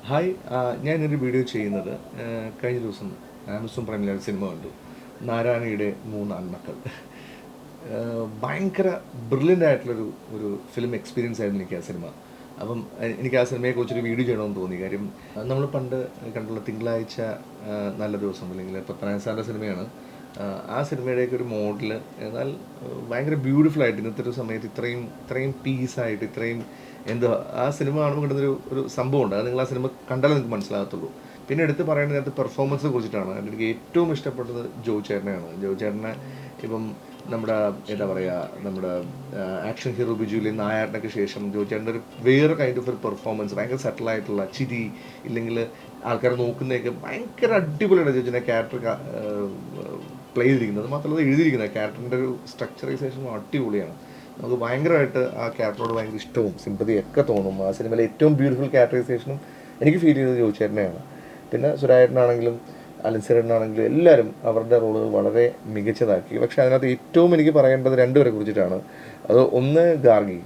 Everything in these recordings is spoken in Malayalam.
ഹായ്, ഞാനൊരു വീഡിയോ ചെയ്യുന്നത് കഴിഞ്ഞ ദിവസം ആമസോൺ പ്രൈമിൽ ഒരു സിനിമ കണ്ടു. നാരായണിയുടെ മൂന്ന് ആൺമക്കൾ. ഭയങ്കര ബ്രില്യൻ്റ് ആയിട്ടുള്ളൊരു ഒരു ഫിലിം എക്സ്പീരിയൻസ് ആയിരുന്നു എനിക്ക് ആ സിനിമ. അപ്പം എനിക്ക് ആ സിനിമയെക്കുറിച്ചൊരു വീഡിയോ ചെയ്യണമെന്ന് തോന്നി. കാര്യം നമ്മൾ പണ്ട് കണ്ടുള്ള തിങ്കളാഴ്ച നല്ല ദിവസം അല്ലെങ്കിൽ പത്മനാഭൻ സാറിൻ്റെ സിനിമയാണ്. ആ സിനിമയുടെയൊക്കെ ഒരു മോഡൽ. എന്നാൽ ഭയങ്കര ബ്യൂട്ടിഫുൾ ആയിട്ട് ഇന്നത്തെ ഒരു സമയത്ത് ഇത്രയും ഇത്രയും പീസായിട്ട് ഇത്രയും എന്താ ആ സിനിമ കാണുമ്പോൾ കിട്ടുന്നൊരു ഒരു സംഭവമുണ്ട്. അത് നിങ്ങൾ ആ സിനിമ കണ്ടാലേ നിങ്ങൾക്ക് മനസ്സിലാകത്തുള്ളൂ. പിന്നെ എടുത്ത് പറയേണ്ടത് അതിനകത്ത് പെർഫോമൻസിനെ കുറിച്ചിട്ടാണ്. എനിക്ക് ഏറ്റവും ഇഷ്ടപ്പെട്ടത് ജോയി ചേട്ടനെയാണ്. ജോയി ചേട്ടനെ ഇപ്പം നമ്മുടെ എന്താ പറയുക, നമ്മുടെ ആക്ഷൻ ഹീറോ ബിജുവിലെ നായാട്ടിനൊക്കെ ശേഷം ജോയി ചേട്ടൻ്റെ ഒരു വേറെ കൈൻഡ് ഓഫ് ഒരു പെർഫോമൻസ്, ഭയങ്കര സെറ്റിലായിട്ടുള്ള ചിരി, ഇല്ലെങ്കിൽ ആൾക്കാരെ നോക്കുന്നതൊക്കെ ഭയങ്കര അടിപൊളിയാണ് ജോയി ചേട്ടൻ്റെ ക്യാരക്ടർ പ്ലേ ചെയ്തിരിക്കുന്നത്. മാത്രമല്ല എഴുതിയിരിക്കുന്നത് ക്യാരക്ടറിൻ്റെ ഒരു സ്ട്രക്ചറൈസേഷനും അടിപൊളിയാണ്. നമുക്ക് ഭയങ്കരമായിട്ട് ആ ക്യാരക്ടറോട് ഭയങ്കര ഇഷ്ടവും സിമ്പതിയും ഒക്കെ തോന്നും. ആ സിനിമയിലെ ഏറ്റവും ബ്യൂട്ടിഫുൾ ക്യാരക്ടറൈസേഷനും എനിക്ക് ഫീൽ ചെയ്തത് ജോയി ചേട്ടനെയാണ്. പിന്നെ സുരായേട്ടനാണെങ്കിലും അലൻസേട്ടനാണെങ്കിലും എല്ലാവരും അവരുടെ റോളുകൾ വളരെ മികച്ചതാക്കി. പക്ഷേ അതിനകത്ത് ഏറ്റവും എനിക്ക് പറയേണ്ടത് രണ്ടുപേരെ കുറിച്ചിട്ടാണ്. അത് ഒന്ന് ഗാർഗി,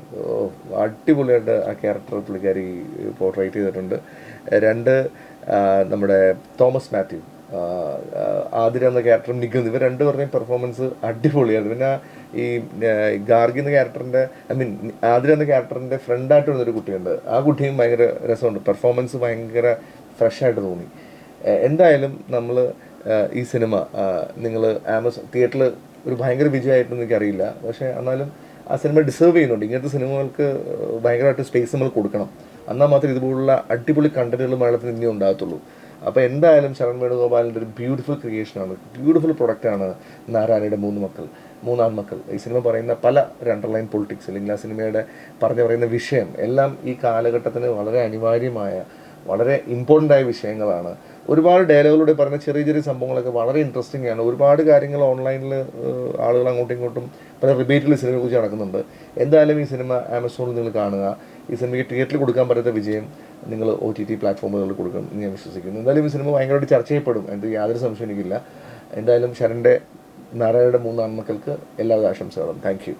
അടിപൊളിയായിട്ട് ആ ക്യാരക്ടർ പുള്ളിക്കാരി പോർട്രേറ്റ് ചെയ്തിട്ടുണ്ട്. രണ്ട് നമ്മുടെ തോമസ് മാത്യു, ആതിര എന്ന ക്യാരക്ടറും നിഖിൽ, ഇവർ രണ്ടുപേരുടെയും പെർഫോമൻസ് അടിപൊളിയായിരുന്നു. പിന്നെ ഈ ഗാർഗി എന്ന ക്യാരക്ടറിൻ്റെ ആതിര എന്ന ക്യാരക്ടറിൻ്റെ ഫ്രണ്ടായിട്ട് വരുന്നൊരു കുട്ടിയുണ്ട്. ആ കുട്ടിയും ഭയങ്കര രസമുണ്ട്. പെർഫോമൻസ് ഭയങ്കര ഫ്രഷായിട്ട് തോന്നി. എന്തായാലും നമ്മൾ ഈ സിനിമ നിങ്ങൾ ആമസോൺ തിയേറ്ററിൽ ഒരു ഭയങ്കര വിജയമായിട്ടൊന്നും എനിക്കറിയില്ല. പക്ഷേ എന്നാലും ആ സിനിമ ഡിസേർവ് ചെയ്യുന്നുണ്ട്. ഇങ്ങനത്തെ സിനിമകൾക്ക് ഭയങ്കരമായിട്ട് സ്പേസ് നമ്മൾ കൊടുക്കണം. എന്നാൽ മാത്രമേ ഇതുപോലുള്ള അടിപൊളി കണ്ടന്റുകൾ മലയാളത്തിൽ ഇനിയും ഉണ്ടാകത്തുള്ളൂ. അപ്പോൾ എന്തായാലും ശരൺ വേണുഗോപാലിൻ്റെ ഒരു ബ്യൂട്ടിഫുൾ ക്രിയേഷനാണ്, ബ്യൂട്ടിഫുൾ പ്രൊഡക്റ്റാണ് നാരായണിയുടെ മൂന്നാൺമക്കൾ. ഈ സിനിമ പറയുന്ന പല അണ്ടർലൈൻ പൊളിറ്റിക്സ് അല്ലെങ്കിൽ ആ സിനിമയുടെ പറയുന്ന വിഷയം എല്ലാം ഈ കാലഘട്ടത്തിന് വളരെ അനിവാര്യമായ, വളരെ ഇമ്പോർട്ടൻ്റ് ആയ വിഷയങ്ങളാണ്. ഒരുപാട് ഡയലോഗിലൂടെ പറഞ്ഞ ചെറിയ ചെറിയ സംഭവങ്ങളൊക്കെ വളരെ ഇൻട്രസ്റ്റിംഗ് ആണ്. ഒരുപാട് കാര്യങ്ങൾ ഓൺലൈനിൽ ആളുകൾ അങ്ങോട്ടും ഇങ്ങോട്ടും പല റിബേറ്റുകൾ സിനിമയെ കുറിച്ച് നടക്കുന്നുണ്ട്. എന്തായാലും ഈ സിനിമ ആമസോണിൽ നിങ്ങൾ കാണുക. ഈ സിനിമയ്ക്ക് തിയേറ്ററിൽ കൊടുക്കാൻ പറ്റാത്ത വിജയം നിങ്ങൾ OTT പ്ലാറ്റ്ഫോമുകളിൽ കൊടുക്കണം എന്ന് ഞാൻ വിശ്വസിക്കുന്നു. എന്തായാലും ഈ സിനിമ ഭയങ്കരമായിട്ട് ചർച്ച ചെയ്യപ്പെടും, യാതൊരു സംശയം എനിക്കില്ല. എന്തായാലും ശരണിൻ്റെ നാരായണയുടെ മൂന്നാൺമക്കൾക്ക് എല്ലാവിധ ആശംസകളും. Thank you.